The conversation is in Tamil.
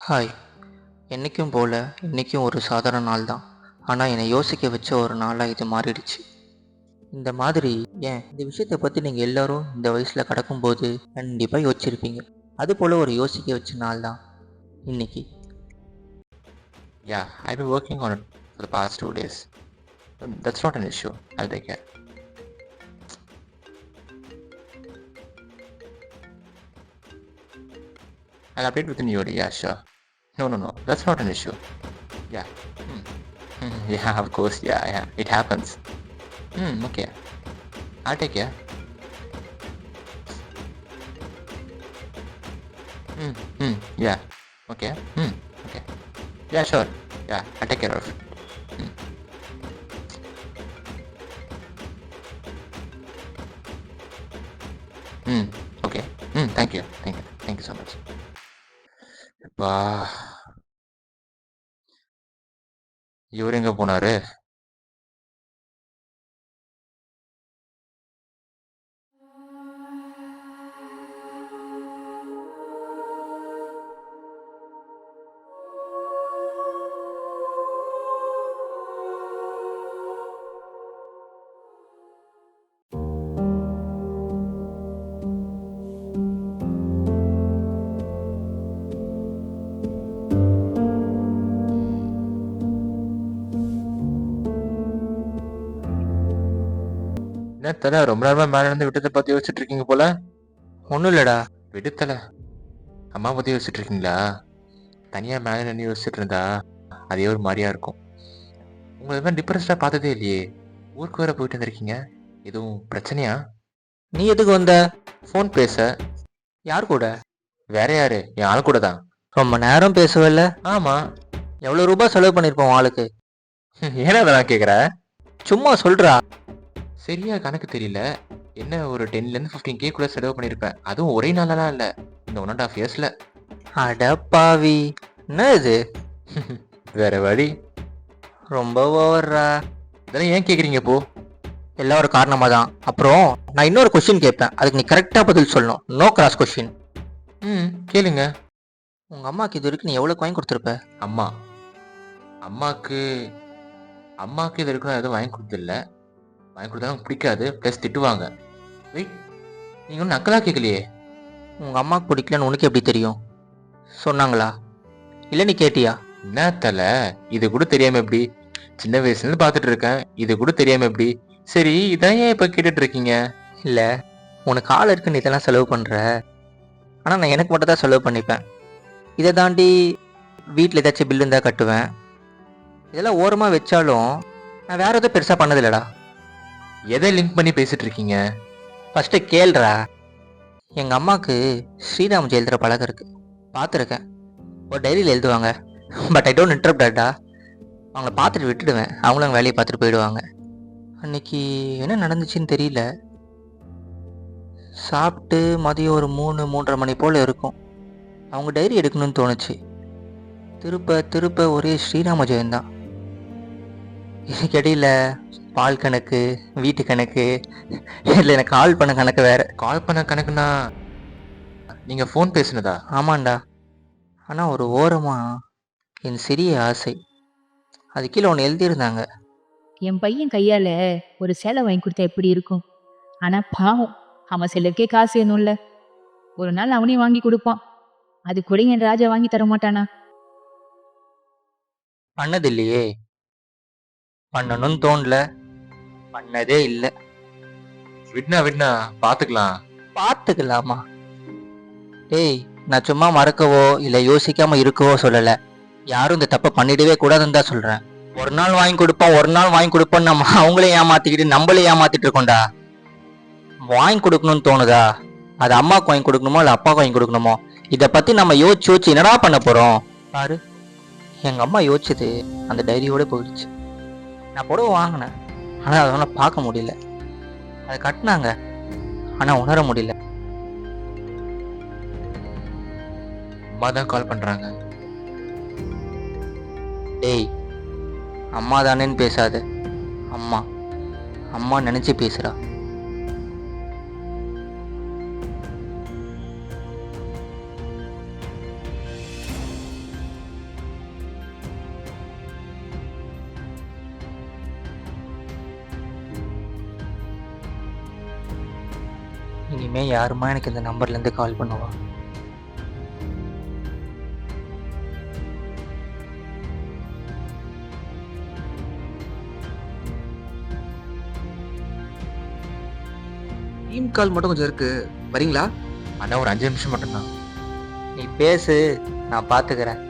ஹாய். என்றைக்கும் போல் இன்றைக்கும் ஒரு சாதாரண நாள் தான். ஆனால் என்னை யோசிக்க வச்ச ஒரு நாளாக இது மாறிடுச்சு. இந்த மாதிரி இந்த விஷயத்தை பற்றி நீங்கள் எல்லோரும் இந்த வயசில் கடக்கும்போது கண்டிப்பாக யோசிச்சிருப்பீங்க. அதுபோல் ஒரு யோசிக்க வச்ச நாள் தான் இன்னைக்கு. Yeah, I've been working on it for the past 2 days. That's not an issue. I'll take care. I'll update within your day. Yeah, sure. No. That's not an issue. Yeah. Yeah, of course. Yeah. It happens. Okay. I'll take care. Yeah. Okay. Okay. Yeah, sure. Yeah, I'll take care of it. Okay. Thank you. Thank you so much. அப்பா, இவர் எங்க போனாரு? என்ன தல, ரொம்ப நேரமா மேல இருந்து விட்டத்தை பத்தி யோசிச்சுட்டு இருக்கீங்க போல. ஒன்றும் இல்லைடா. விடுத்தல, அம்மா பத்தி யோசிச்சுட்டு இருக்கீங்களா? தனியா மேல நின்று யோசிச்சுட்டு இருந்தா அதே ஒரு மாதிரியா இருக்கும். உங்களை இது மாதிரி டிப்ரெஸ்டா பார்த்ததே இல்லையே. ஊருக்கு வேற போயிட்டு வந்திருக்கீங்க, எதுவும் பிரச்சனையா? நீ எதுக்கு வந்த? ஃபோன் பேச. யார் கூட? வேற யாரு, என் ஆள் கூட தான். ரொம்ப நேரம் பேசவில்ல. ஆமா. எவ்வளோ ரூபாய் செலவு பண்ணியிருப்போம் ஆளுக்கு? ஏன்னா அதெல்லாம் கேக்குற? சும்மா சொல்கிறா. சரியா கணக்கு தெரியல. என்ன ஒரு 10லேருந்து 15K கூட செலவு பண்ணியிருப்பேன். அதுவும் ஒரே நாளெல்லாம் இல்லை, இந்த 1.5 இயர்ஸ்ல. அட பாவி, என்ன இது? வேற வழி. ரொம்ப ஓவர்ரா. இதெல்லாம் ஏன் கேக்குறீங்க இப்போ? எல்லாம் ஒரு காரணமாக தான். அப்புறம் நான் இன்னொரு கொஸ்டின் கேட்பேன், அதுக்கு நீ கரெக்டாக பதில் சொல்லணும். No cross question. கேளுங்க. உங்கள் அம்மாவுக்கு இது வரைக்கும் நீ எவ்வளோ வாங்கி கொடுத்துருப்ப? அம்மாக்கு இது வரைக்கும் நான் எதுவும் வாங்கி கொடுத்தில்ல. வாங்கி கொடுத்தாலும் பிடிக்காது, ப்ளஸ் திட்டுவாங்க. வெயிட், நீங்க ஒன்றும் நக்கலா கேட்கலையே. உங்கள் அம்மாவுக்கு பிடிக்கலன்னு உனக்கு எப்படி தெரியும்? சொன்னாங்களா இல்லை நீ கேட்டியா? என்ன தல, இது கூட தெரியாம எப்படி? சின்ன வயசுலேருந்து பார்த்துட்டு இருக்கேன், இது கூட தெரியாம எப்படி? சரி, இதான் ஏன் இப்போ கேட்டுட்டு இருக்கீங்க? இல்லை, உனக்கு ஆள் இருக்குன்னு இதெல்லாம் செலவு பண்ணுற. ஆனால் நான் எனக்கு மட்டும் தான் செலவு பண்ணிப்பேன். இதை தாண்டி வீட்டில் ஏதாச்சும் பில்லு இருந்தால் கட்டுவேன். இதெல்லாம் ஓரமாக வச்சாலும் நான் வேறு எதுவும் பெருசாக பண்ணதில்லடா. எதை லிங்க் பண்ணி பேசிட்டு இருக்கீங்க? ஃபஸ்ட்டு கேள்றா. எங்கள் அம்மாவுக்கு ஸ்ரீராம் எழுதுகிற பழக்கம் இருக்குது, பார்த்துருக்கேன். ஒரு டைரியில் எழுதுவாங்க. பட் ஐ டோன்ட் இன்டரப்டா. அவங்கள பார்த்துட்டு விட்டுடுவேன், அவங்களும் அவங்க வேலையை பார்த்துட்டு போயிடுவாங்க. அன்னைக்கு என்ன நடந்துச்சுன்னு தெரியல. சாப்பிட்டு மதியம் ஒரு 3-3:30 மணி போல் இருக்கும். அவங்க டைரி எடுக்கணும்னு தோணுச்சு. திருப்ப ஒரே ஸ்ரீராம ஜெயந்தான். இதுக்கிடையில் பால் கணக்கு, வீட்டு கணக்கு, இல்லை எனக்கு கால் பண்ண கணக்கு வேறு. கால் பண்ண கணக்குனா நீங்கள் ஃபோன் பேசுனதா? ஆமாண்டா. ஆனால் ஒரு ஓரமாக என் சிறிய ஆசை, அது கீழே ஒன்று எழுதியிருந்தாங்க. என் பையன் கையால ஒரு சேலை வாங்கி கொடுத்தா எப்படி இருக்கும்? ஆனா பாவம், அவன் சிலருக்கே காசு வேணும்ல. ஒரு நாள் அவனையும் வாங்கி கொடுப்பான். அது கூட என் ராஜா வாங்கி தர மாட்டானா? பண்ணது இல்லையே, பண்ணணும்னு தோணல, பண்ணதே இல்லை. விட்னா பார்த்துக்கலாமா? டேய், நான் சும்மா மறக்கவோ இல்லை யோசிக்காம இருக்கவோ சொல்லலை. யாரும் இந்த தப்பை பண்ணிடவே கூடாதுன்னு தான் சொல்கிறேன். ஒரு நாள் வாங்கி கொடுப்போம் நம்ம அவங்களே ஏமாத்திக்கிட்டு நம்மளே ஏமாத்திட்டு இருக்கோம்டா. வாங்கி கொடுக்கணும்னு தோணுதா? அது அம்மாவுக்கு வாங்கி கொடுக்கணுமோ இல்லை அப்பாவுக்கு வாங்கி கொடுக்கணுமோ? இதை பற்றி நம்ம யோசிச்சு என்னடா பண்ண போகிறோம்? பாரு, எங்கள் அம்மா யோசிச்சது அந்த டைரியோட போயிடுச்சு. நான் புடவை வாங்கினேன், ஆனால் அதனால் பார்க்க முடியல. அதை கட்டினாங்க, ஆனால் உணர முடியல. அம்மா தான் கால் பண்ணுறாங்க. டேய், அம்மா தானேன்னு பேசாத. அம்மா நினச்சி பேசுகிறா. இனிமே யாருமா எனக்கு இந்த நம்பர்ல இருந்து கால் பண்ணுவா? டீம் கால் மட்டும் கொஞ்சம் இருக்கு, வரீங்களா? அண்ணா ஒரு 5 நிமிஷம் மட்டும்தான். நீ பேசு, நான் பாத்துக்கிறேன்.